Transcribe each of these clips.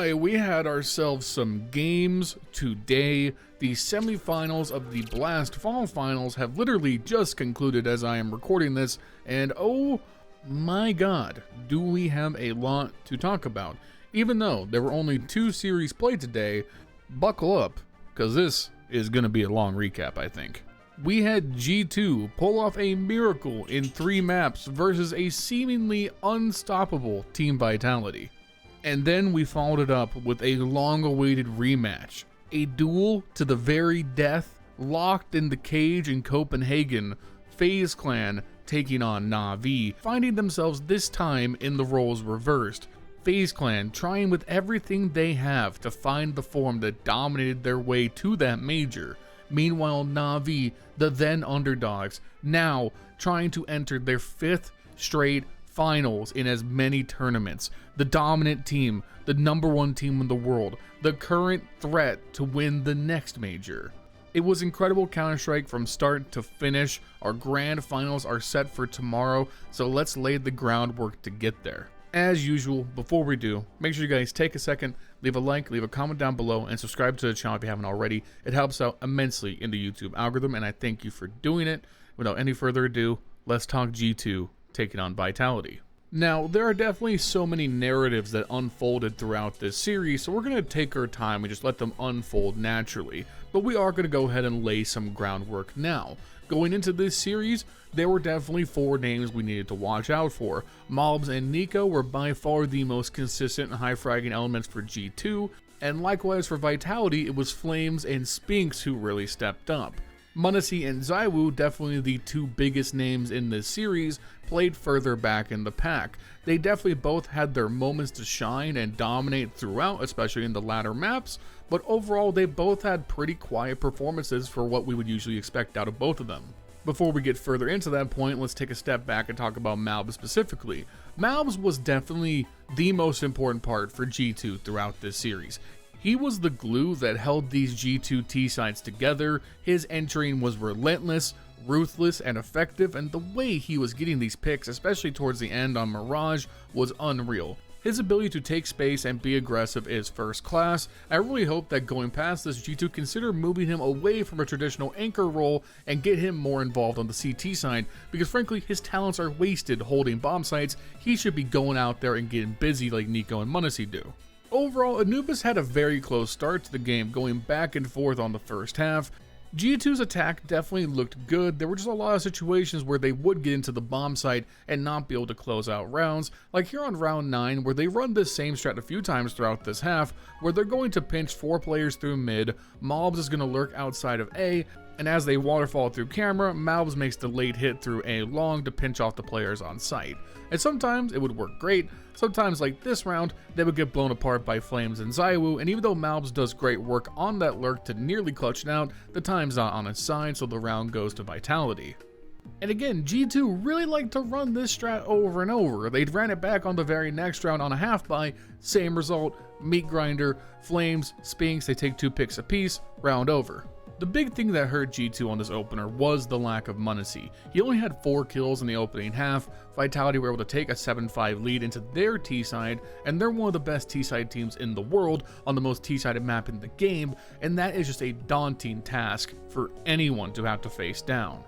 Alright, we had ourselves some games today. The semifinals of the Blast Fall Finals have literally just concluded as I am recording this, and oh my god, do we have a lot to talk about. Even though there were only 2 series played today, buckle up, because this is going to be a long recap, I think. We had G2 pull off a miracle in 3 maps versus a seemingly unstoppable Team Vitality. And then we followed it up with a long-awaited rematch. A duel to the very death, locked in the cage in Copenhagen, Faze clan taking on NAVI, finding themselves this time in the roles reversed. Faze clan trying with everything they have to find the form that dominated their way to that major. Meanwhile, NAVI, the then underdogs, now trying to enter their 5th straight finals in as many tournaments. The dominant team, the #1 team in the world, the current threat to win the next major. It was incredible Counter-Strike from start to finish. Our grand finals are set for tomorrow, so let's lay the groundwork to get there. As usual, before we do, make sure you guys take a second, leave a like, leave a comment down below, and subscribe to the channel if you haven't already. It helps out immensely in the YouTube algorithm, and I thank you for doing it. Without any further ado, let's talk G2 taking on Vitality. Now, there are definitely so many narratives that unfolded throughout this series, so we're going to take our time and just let them unfold naturally. But we are going to go ahead and lay some groundwork now. Going into this series, there were definitely 4 names we needed to watch out for. Bubblesj and Niko were by far the most consistent and high-fragging elements for G2, and likewise for Vitality, it was Flames and Spinks who really stepped up. m0NESY and ZywOo, definitely the 2 biggest names in this series, played further back in the pack. They definitely both had their moments to shine and dominate throughout, especially in the latter maps, but overall they both had pretty quiet performances for what we would usually expect out of both of them. Before we get further into that point, let's take a step back and talk about Bubblesj specifically. Bubblesj was definitely the most important part for G2 throughout this series. He was the glue that held these G2 T-sides together. His entering was relentless, ruthless, and effective, and the way he was getting these picks, especially towards the end on Mirage, was unreal. His ability to take space and be aggressive is first class. I really hope that going past this, G2 consider moving him away from a traditional anchor role and get him more involved on the CT side, because frankly, his talents are wasted holding bomb sites. He should be going out there and getting busy like Niko and m0NESY do. Overall, Anubis had a very close start to the game, going back and forth on the first half. G2's attack definitely looked good. There were just a lot of situations where they would get into the bomb site and not be able to close out rounds, like here on round 9 where they run this same strat a few times throughout this half, where they're going to pinch 4 players through mid, Bubblesj is going to lurk outside of A, and as they waterfall through camera, Bubblesj makes the late hit through A long to pinch off the players on site. And sometimes it would work great, sometimes like this round, they would get blown apart by Flames and ZywOo, and even though Bubblesj does great work on that lurk to nearly clutch it out, the time's not on his side, so the round goes to Vitality. And again, G2 really liked to run this strat over and over. They'd ran it back on the very next round on a half buy, same result, meat grinder, Flames, Spinks, they take 2 picks apiece, round over. The big thing that hurt G2 on this opener was the lack of m0NESY. He only had 4 kills in the opening half. Vitality were able to take a 7-5 lead into their T-side, and they're one of the best T-side teams in the world on the most T-sided map in the game, and that is just a daunting task for anyone to have to face down.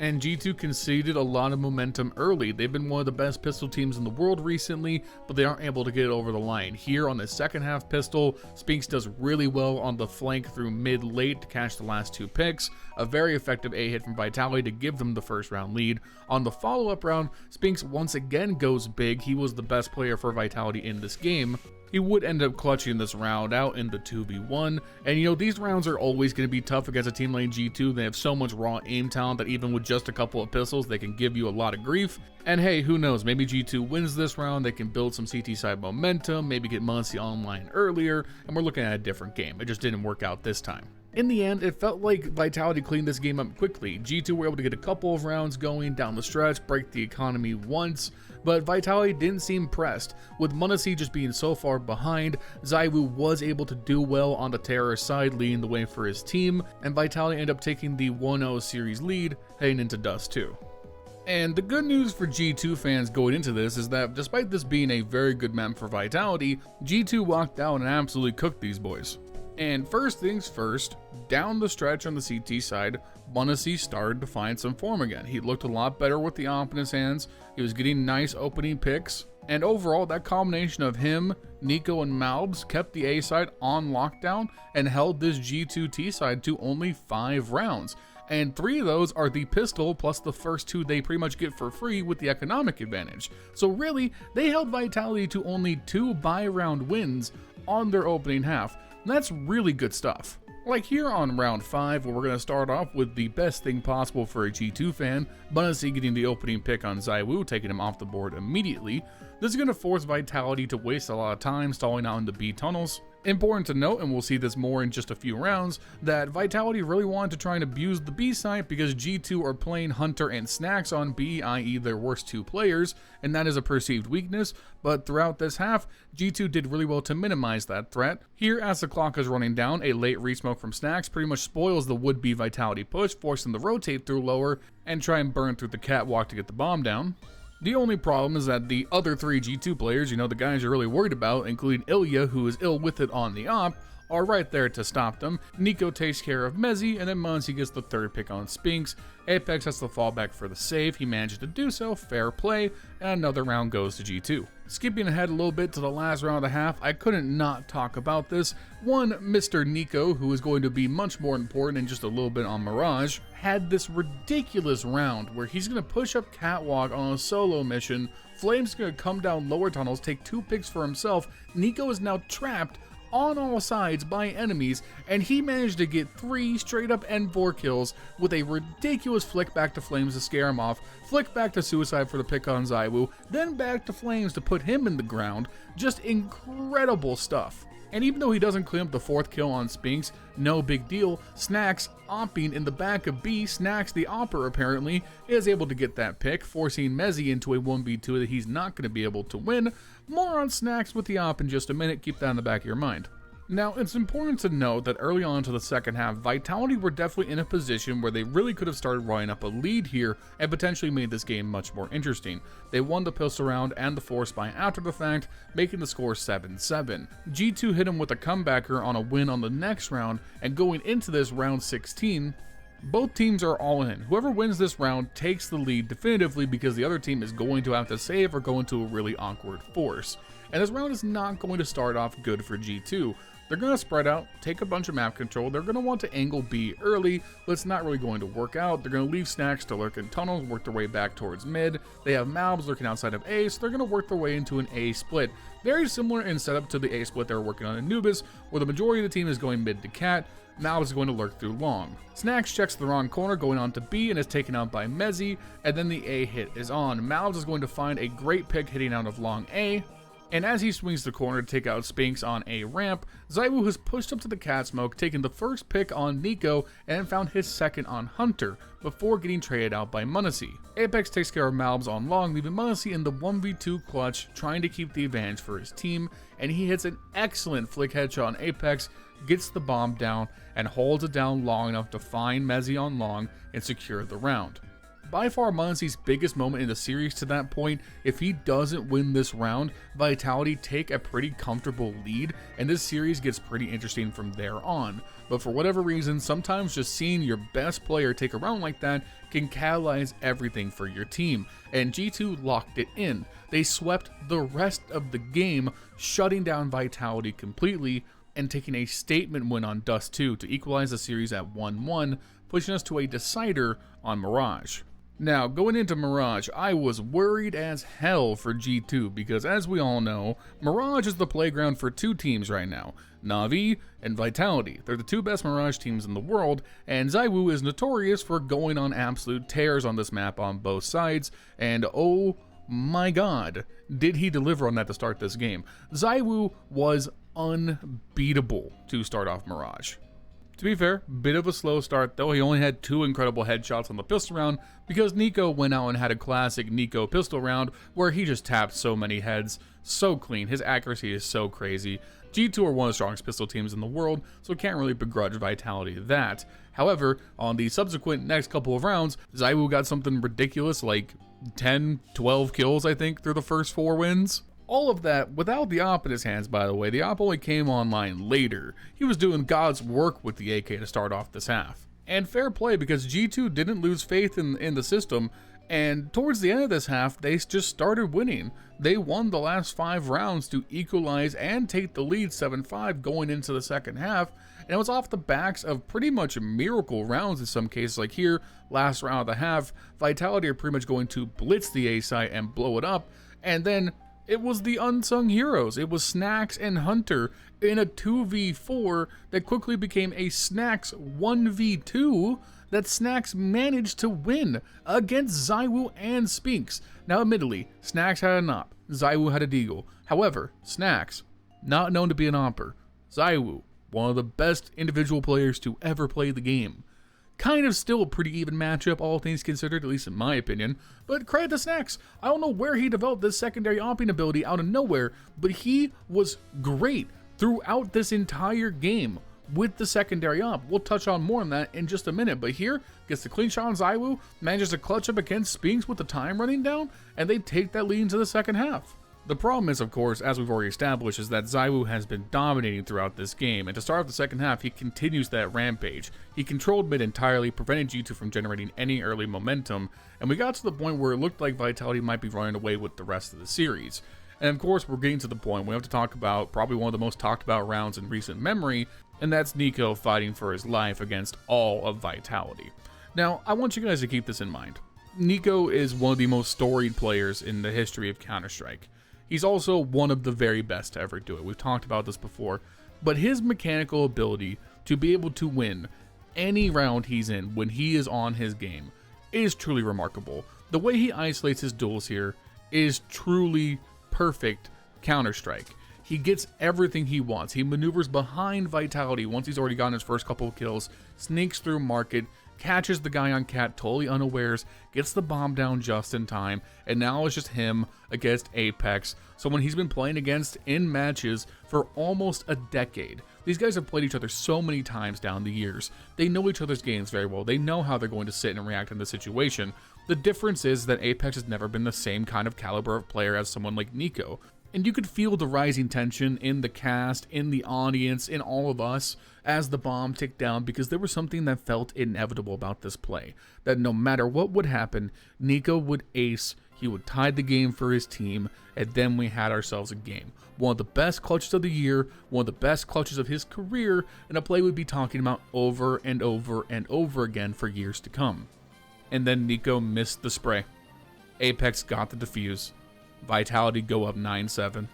And G2 conceded a lot of momentum early. They've been one of the best pistol teams in the world recently, but they aren't able to get it over the line. Here on the second half pistol, Spinks does really well on the flank through mid-late to catch the last 2 picks. A very effective A hit from Vitality to give them the first round lead. On the follow-up round, Spinks once again goes big. He was the best player for Vitality in this game. He would end up clutching this round out in the 2v1, and you know, these rounds are always going to be tough against a team like G2. They have so much raw aim talent that even with just a couple of pistols, they can give you a lot of grief. And hey, who knows, maybe G2 wins this round, they can build some CT side momentum, maybe get m0NESY online earlier, and we're looking at a different game. It just didn't work out this time. In the end, it felt like Vitality cleaned this game up quickly. G2 were able to get a couple of rounds going down the stretch, break the economy once, but Vitality didn't seem pressed. With m0NESY just being so far behind, ZywOo was able to do well on the terrorist side, leading the way for his team, and Vitality ended up taking the 1-0 series lead heading into Dust 2. And the good news for G2 fans going into this is that despite this being a very good map for Vitality, G2 walked out and absolutely cooked these boys. And first things first, down the stretch on the CT side, Bubblesj started to find some form again. He looked a lot better with the AWP in his hands, he was getting nice opening picks, and overall that combination of him, Niko, and Bubblesj kept the A side on lockdown and held this G2 T side to only 5 rounds. And 3 of those are the pistol plus the first 2 they pretty much get for free with the economic advantage. So really, they held Vitality to only 2 buy-round wins on their opening half. And that's really good stuff. Like here on round 5, where we're going to start off with the best thing possible for a G2 fan, Bubblesj getting the opening pick on ZywOo, taking him off the board immediately. This is going to force Vitality to waste a lot of time stalling out in the B tunnels. Important to note, and we'll see this more in just a few rounds, that Vitality really wanted to try and abuse the B site because G2 are playing Hunter and Snacks on B, i.e. their worst 2 players, and that is a perceived weakness, but throughout this half, G2 did really well to minimize that threat. Here, as the clock is running down, a late resmoke from Snacks pretty much spoils the would-be Vitality push, forcing them to rotate through lower and try and burn through the catwalk to get the bomb down. The only problem is that the other 3 G2 players, the guys you're really worried about, including Ilya, who is ill with it on the AWP, are right there to stop them. Niko takes care of Mezzy, and then Bubblesj gets the 3rd pick on Spinks. Apex has to fall back for the save. He managed to do so, fair play, and another round goes to G2. Skipping ahead a little bit to the last round of the half, I couldn't not talk about this. One, Mr. Niko, who is going to be much more important in just a little bit on Mirage, had this ridiculous round where he's going to push up catwalk on a solo mission. Flame's going to come down lower tunnels, take 2 picks for himself. Niko is now trapped on all sides by enemies, and he managed to get 3 straight up N4 kills with a ridiculous flick back to Flames to scare him off, flick back to Suicide for the pick on ZywOo, then back to Flames to put him in the ground. Just incredible stuff. And even though he doesn't clean up the 4th kill on Spinks, no big deal. Snacks opping in the back of B, Snacks the opper apparently, is able to get that pick, forcing Mezzy into a 1v2 that he's not going to be able to win. More on Snacks with the op in just a minute, keep that in the back of your mind. Now, it's important to note that early on to the second half, Vitality were definitely in a position where they really could have started running up a lead here and potentially made this game much more interesting. They won the pistol round and the force buy after the fact, making the score 7-7. G2 hit him with a comebacker on a win on the next round, and going into this round 16, both teams are all in. Whoever wins this round takes the lead definitively because the other team is going to have to save or go into a really awkward force. And this round is not going to start off good for G2. They're going to spread out, take a bunch of map control, they're going to want to angle B early, but it's not really going to work out. They're going to leave Snacks to lurk in tunnels, work their way back towards mid. They have Bubblesj lurking outside of A, so they're going to work their way into an A split. Very similar in setup to the A split they were working on in Anubis, where the majority of the team is going mid to cat. Bubblesj is going to lurk through long. Snacks checks the wrong corner going on to B and is taken out by Mezzy, and then the A hit is on. Bubblesj is going to find a great pick hitting out of long A. And as he swings the corner to take out Spinks on a ramp, ZywOo has pushed up to the cat smoke, taking the first pick on Niko, and found his second on Hunter, before getting traded out by Bubblesj. Apex takes care of Bubblesj on long, leaving Bubblesj in the 1v2 clutch, trying to keep the advantage for his team, and he hits an excellent flick headshot on Apex, gets the bomb down, and holds it down long enough to find Mezzy on long and secure the round. By far Bubblesj's biggest moment in the series to that point. If he doesn't win this round, Vitality take a pretty comfortable lead, and this series gets pretty interesting from there on. But for whatever reason, sometimes just seeing your best player take a round like that can catalyze everything for your team, and G2 locked it in. They swept the rest of the game, shutting down Vitality completely, and taking a statement win on Dust 2 to equalize the series at 1-1, pushing us to a decider on Mirage. Now, going into Mirage, I was worried as hell for G2 because, as we all know, Mirage is the playground for 2 teams right now, NAVI and Vitality. They're the 2 best Mirage teams in the world, and ZywOo is notorious for going on absolute tears on this map on both sides, and oh my god, did he deliver on that to start this game. ZywOo was unbeatable to start off Mirage. To be fair, bit of a slow start though. He only had 2 incredible headshots on the pistol round because Niko went out and had a classic Niko pistol round where he just tapped so many heads, so clean. His accuracy is so crazy. G2 are one of the strongest pistol teams in the world, so can't really begrudge Vitality that. However, on the subsequent next couple of rounds, ZywOo got something ridiculous like 10, 12 kills I think through the first 4 wins. All of that without the op in his hands, by the way. The op only came online later. He was doing God's work with the AK to start off this half. And fair play, because G2 didn't lose faith in the system, and towards the end of this half, they just started winning. They won the last 5 rounds to equalize and take the lead 7-5 going into the second half, and it was off the backs of pretty much miracle rounds in some cases. Like here, last round of the half, Vitality are pretty much going to blitz the A site and blow it up, and then it was the unsung heroes. It was Snax and Hunter in a 2v4 that quickly became a Snax 1v2 that Snax managed to win against ZywOo and Spinks. Now admittedly, Snax had an op, ZywOo had a deagle. However, Snax, not known to be an opper. ZywOo, one of the best individual players to ever play the game. Kind of still a pretty even matchup, all things considered, at least in my opinion. But credit to Snax. I don't know where he developed this secondary opping ability out of nowhere, but he was great throughout this entire game with the secondary op. We'll touch on more on that in just a minute, but here, gets the clean shot on ZywOo, manages to clutch up against Spinks with the time running down, and they take that lead into the second half. The problem is, of course, as we've already established, is that ZywOo has been dominating throughout this game, and to start off the second half, he continues that rampage. He controlled mid entirely, preventing G2 from generating any early momentum, and we got to the point where it looked like Vitality might be running away with the rest of the series. And of course, we're getting to the point we have to talk about probably one of the most talked about rounds in recent memory, and that's Niko fighting for his life against all of Vitality. Now, I want you guys to keep this in mind. Niko is one of the most storied players in the history of Counter-Strike. He's also one of the very best to ever do it. We've talked about this before, but his mechanical ability to be able to win any round he's in when he is on his game is truly remarkable. The way he isolates his duels here is truly perfect Counter-Strike. He gets everything he wants. He maneuvers behind Vitality once he's already gotten his first couple of kills, sneaks through market, catches the guy on cat totally unawares, gets the bomb down just in time, and now it's just him against Apex, someone he's been playing against in matches for almost a decade. These guys have played each other so many times down the years. They know each other's games very well. They know how they're going to sit and react in the situation. The difference is that Apex has never been the same kind of caliber of player as someone like Niko. And you could feel the rising tension in the cast, in the audience, in all of us as the bomb ticked down, because there was something that felt inevitable about this play. That no matter what would happen, Niko would ace, he would tie the game for his team, and then we had ourselves a game. One of the best clutches of the year, one of the best clutches of his career, and a play we'd be talking about over and over and over again for years to come. And then Niko missed the spray. Apex got the defuse. Vitality go up 9-7.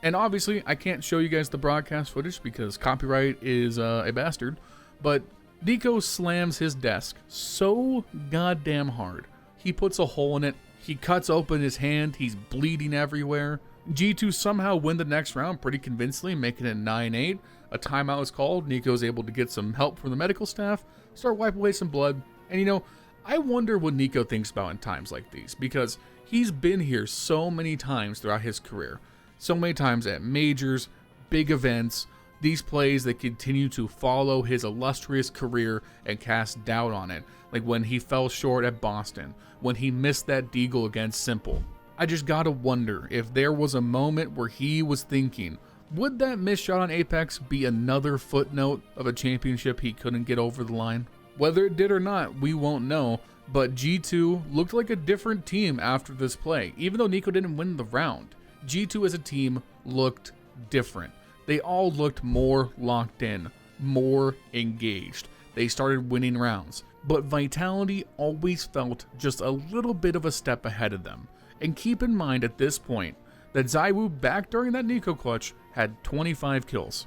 And obviously, I can't show you guys the broadcast footage because copyright is a bastard, but Niko slams his desk so goddamn hard. He puts a hole in it, he cuts open his hand, he's bleeding everywhere. G2 somehow win the next round pretty convincingly, making it 9-8. A timeout is called, Niko's able to get some help from the medical staff, start wiping away some blood, and you know, I wonder what Niko thinks about in times like these, because he's been here so many times throughout his career. So many times at majors, big events, these plays that continue to follow his illustrious career and cast doubt on it. Like when he fell short at Boston, when he missed that deagle against Simple. I just gotta wonder if there was a moment where he was thinking, would that missed shot on Apex be another footnote of a championship he couldn't get over the line? Whether it did or not, we won't know. But G2 looked like a different team after this play. Even though Niko didn't win the round, G2 as a team looked different. They all looked more locked in, more engaged. They started winning rounds. But Vitality always felt just a little bit of a step ahead of them. And keep in mind at this point that ZywOo back during that Niko clutch had 25 kills.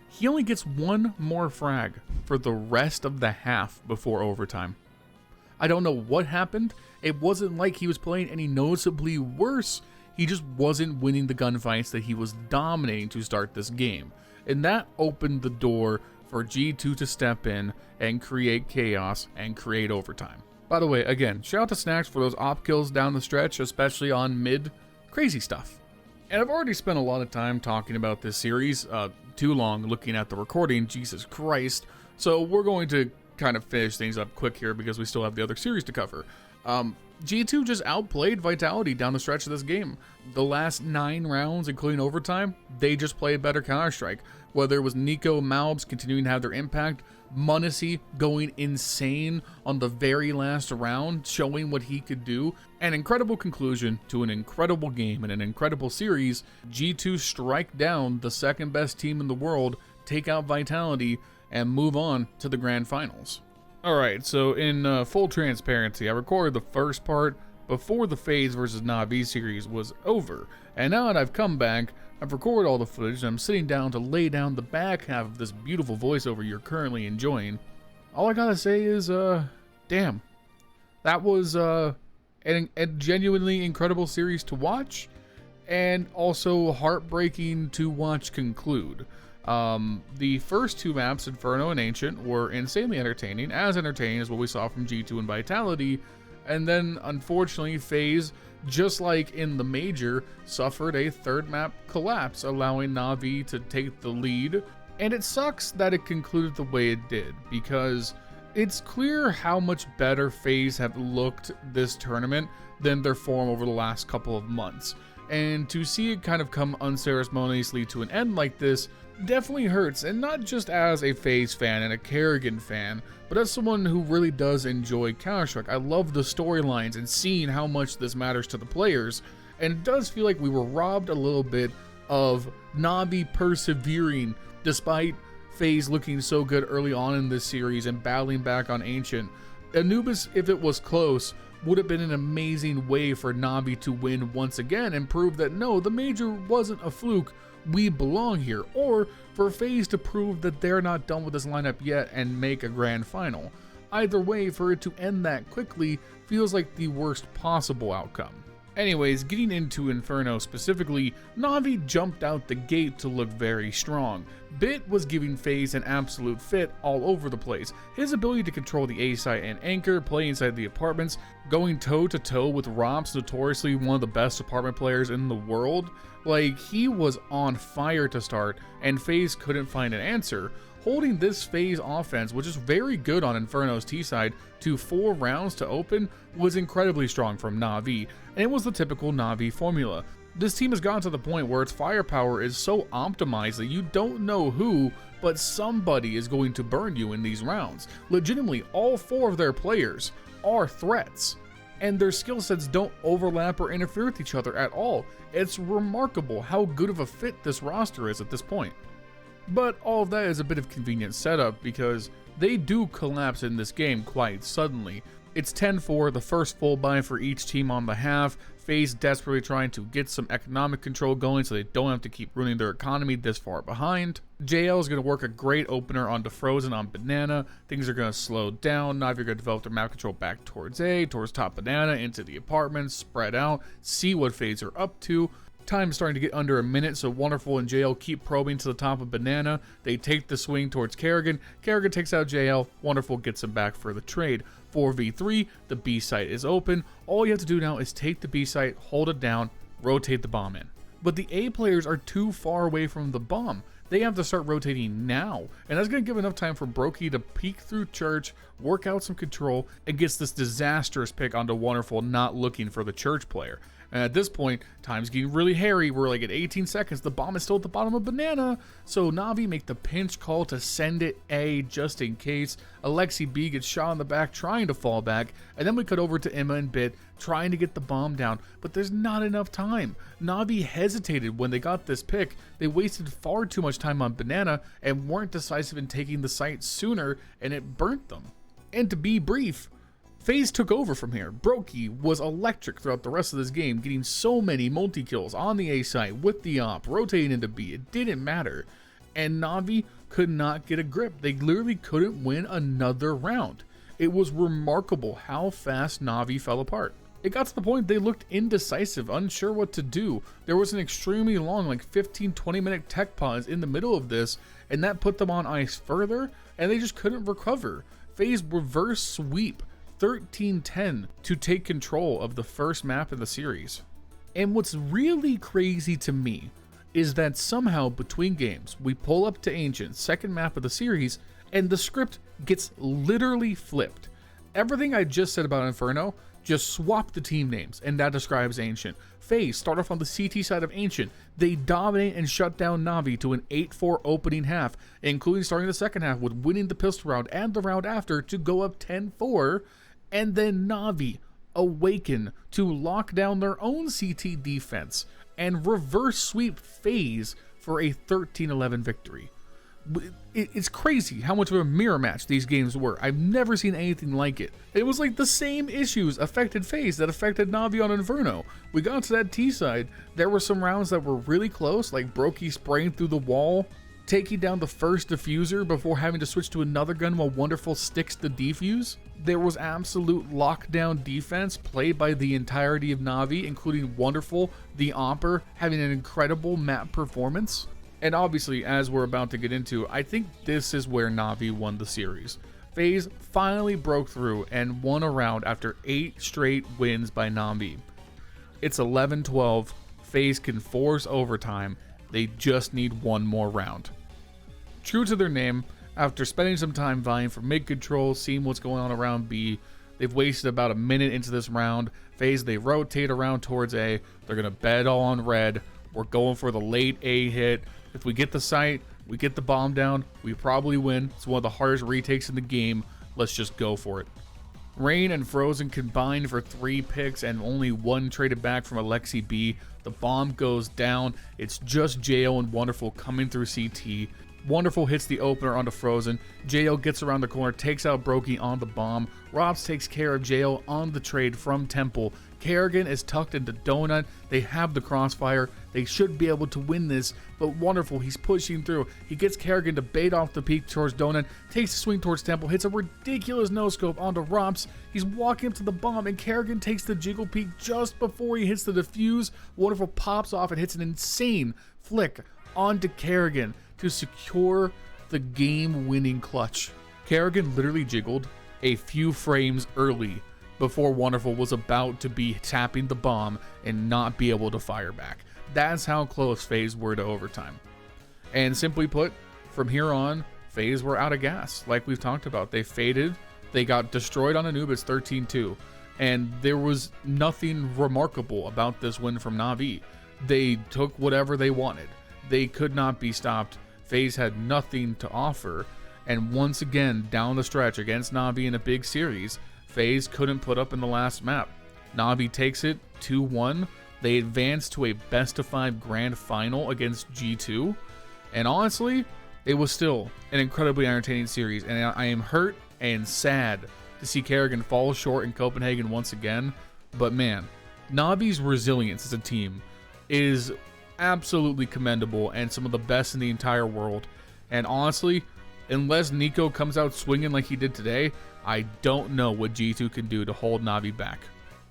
He only gets one more frag for the rest of the half before overtime. I don't know what happened. It wasn't like he was playing any noticeably worse. He just wasn't winning the gunfights that he was dominating to start this game. And that opened the door for G2 to step in and create chaos and create overtime. By the way, again, shout out to Snacks for those op kills down the stretch, especially on mid. Crazy stuff. And I've already spent a lot of time talking about this series, too long looking at the recording, Jesus Christ. So we're going to kind of finish things up quick here because we still have the other series to cover. G2 just outplayed Vitality down the stretch of this game. The last 9 rounds, including overtime, they just played better Counter-Strike. Whether it was Niko, Malbs continuing to have their impact, m0NESY going insane on the very last round, showing what he could do. An incredible conclusion to an incredible game and an incredible series. G2 strike down the second best team in the world, take out Vitality, and move on to the grand finals. Alright, so in full transparency, I recorded the first part before the Faze versus NAVI series was over, and now that I've come back, I've recorded all the footage and I'm sitting down to lay down the back half of this beautiful voiceover you're currently enjoying. All I gotta say is, damn. That was a genuinely incredible series to watch, and also heartbreaking to watch conclude. The first 2 maps, Inferno and Ancient, were insanely entertaining, as entertaining as what we saw from G2 and Vitality, and then unfortunately Faze, just like in the Major, suffered a 3rd map collapse, allowing NAVI to take the lead, and it sucks that it concluded the way it did, because it's clear how much better Faze have looked this tournament than their form over the last couple of months, and to see it kind of come unceremoniously to an end like this definitely hurts, and not just as a Faze fan and a Kerrigan fan, but as someone who really does enjoy Counter-Strike. I love the storylines and seeing how much this matters to the players, and it does feel like we were robbed a little bit of NAVI persevering despite Faze looking so good early on in this series and battling back on Ancient. Anubis, if it was close, would have been an amazing way for NAVI to win once again and prove that no, the Major wasn't a fluke, we belong here, or for Faze to prove that they're not done with this lineup yet and make a grand final. Either way, for it to end that quickly feels like the worst possible outcome. Anyways, getting into Inferno specifically, NAVI jumped out the gate to look very strong. Bit was giving Faze an absolute fit all over the place. His ability to control the A site and anchor, play inside the apartments, going toe to toe with Romps, notoriously one of the best apartment players in the world. Like, he was on fire to start, and Faze couldn't find an answer. Holding this Faze offense, which is very good on Inferno's T side, to 4 rounds to open was incredibly strong from NAVI, and it was the typical NAVI formula. This team has gotten to the point where its firepower is so optimized that you don't know who, but somebody is going to burn you in these rounds. Legitimately, all 4 of their players are threats, and their skill sets don't overlap or interfere with each other at all. It's remarkable how good of a fit this roster is at this point. But all of that is a bit of convenient setup because they do collapse in this game quite suddenly. It's 10-4, the first full buy for each team on the half. Faze desperately trying to get some economic control going so they don't have to keep ruining their economy this far behind. JL is going to work a great opener onto Frozen on Banana. Things are going to slow down. NAVI are going to develop their map control back towards A, towards top Banana, into the apartments, spread out, see what Faze are up to. Time's starting to get under a minute, so Wonderful and JL keep probing to the top of Banana. They take the swing towards Kerrigan. Kerrigan takes out JL. Wonderful gets him back for the trade. 4v3, the B site is open. All you have to do now is take the B site, hold it down, rotate the bomb in. But the A players are too far away from the bomb. They have to start rotating now, and that's going to give enough time for Brokey to peek through Church, work out some control, and gets this disastrous pick onto Wonderful, not looking for the Church player. And at this point, time's getting really hairy. We're like at 18 seconds. The bomb is still at the bottom of Banana. So NAVI make the pinch call to send it A just in case. Alexi B gets shot in the back trying to fall back. And then we cut over to Emma and Bit trying to get the bomb down. But there's not enough time. NAVI hesitated when they got this pick. They wasted far too much time on Banana and weren't decisive in taking the site sooner. And it burnt them. And to be brief, Faze took over from here. Brokey was electric throughout the rest of this game, getting so many multi-kills on the A site with the op, rotating into B. It didn't matter. And NAVI could not get a grip. They literally couldn't win another round. It was remarkable how fast NAVI fell apart. It got to the point they looked indecisive, unsure what to do. There was an extremely long, like 15-20 minute tech pause in the middle of this, and that put them on ice further, and they just couldn't recover. Faze reverse sweep 13-10 to take control of the first map of the series. And what's really crazy to me is that somehow between games, we pull up to Ancient, second map of the series, and the script gets literally flipped. Everything I just said about Inferno, just swap the team names, and that describes Ancient. Faze start off on the CT side of Ancient. They dominate and shut down NAVI to an 8-4 opening half, including starting the second half with winning the pistol round and the round after to go up 10-4, and then NAVI awaken to lock down their own CT defense and reverse sweep Faze for a 13-11 victory. It's crazy how much of a mirror match these games were. I've never seen anything like it. It was like the same issues affected Faze that affected NAVI on Inferno. We got to that T side, there were some rounds that were really close, like Brokey spraying through the wall, taking down the first diffuser before having to switch to another gun while Wonderful sticks the defuse. There was absolute lockdown defense played by the entirety of NAVI, including Wonderful, the Omper, having an incredible map performance. And obviously, as we're about to get into, I think this is where NAVI won the series. Faze finally broke through and won a round after 8 straight wins by NAVI. It's 11-12, Faze can force overtime, they just need one more round. True to their name, after spending some time vying for mid control, seeing what's going on around B, they've wasted about a minute into this round. Faze, they rotate around towards A, they're going to bet all on red, we're going for the late A hit. If we get the site, we get the bomb down, we probably win. It's one of the hardest retakes in the game. Let's just go for it. Rain and Frozen combined for 3 picks and only 1 traded back from Alexi B. The bomb goes down. It's just Jo and Wonderful coming through CT. Wonderful hits the opener onto Frozen. Jo gets around the corner, takes out Brokey on the bomb. Robs takes care of Jo on the trade from Temple. Kerrigan is tucked into Donut. They have the crossfire. They should be able to win this, but Wonderful, he's pushing through. He gets Kerrigan to bait off the peak towards Donut, takes a swing towards Temple, hits a ridiculous no-scope onto Robs. He's walking up to the bomb, and Kerrigan takes the jiggle peek just before he hits the defuse. Wonderful pops off and hits an insane flick onto Kerrigan to secure the game-winning clutch. Kerrigan literally jiggled a few frames early before Wonderful was about to be tapping the bomb and not be able to fire back. That's how close Faze were to overtime. And simply put, from here on, Faze were out of gas. Like we've talked about, they faded, they got destroyed on Anubis 13-2, and there was nothing remarkable about this win from NAVI. They took whatever they wanted. They could not be stopped. Faze had nothing to offer, and once again, down the stretch against NAVI in a big series, Faze couldn't put up in the last map. NAVI takes it 2-1. They advance to a best-of-5 grand final against G2. And honestly, it was still an incredibly entertaining series. And I am hurt and sad to see Kerrigan fall short in Copenhagen once again. But man, NAVI's resilience as a team is absolutely commendable and some of the best in the entire world. And honestly, unless Niko comes out swinging like he did today, I don't know what G2 can do to hold NAVI back.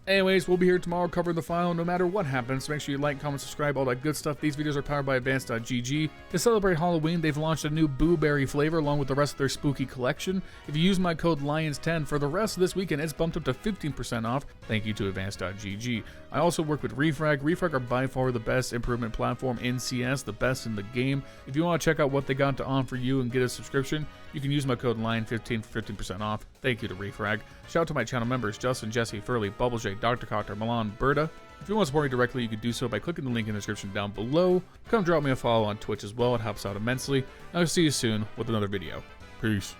Anyways, we'll be here tomorrow covering the final no matter what happens. So make sure you like, comment, subscribe, all that good stuff. These videos are powered by Advanced.gg. To celebrate Halloween, they've launched a new blueberry flavor along with the rest of their spooky collection. If you use my code LIONS10 for the rest of this weekend, it's bumped up to 15% off. Thank you to Advanced.gg. I also work with Refrag. Refrag are by far the best improvement platform in CS, the best in the game. If you want to check out what they got to offer you and get a subscription, you can use my code LION15 for 15% off. Thank you to Refrag. Shout out to my channel members, Justin, Jesse, Furley, Bubblesj, Dr. Cocktor, Milan Berta. If you want to support me directly, you can do so by clicking the link in the description down below. Come drop me a follow on Twitch as well, it helps out immensely. I'll see you soon with another video. Peace.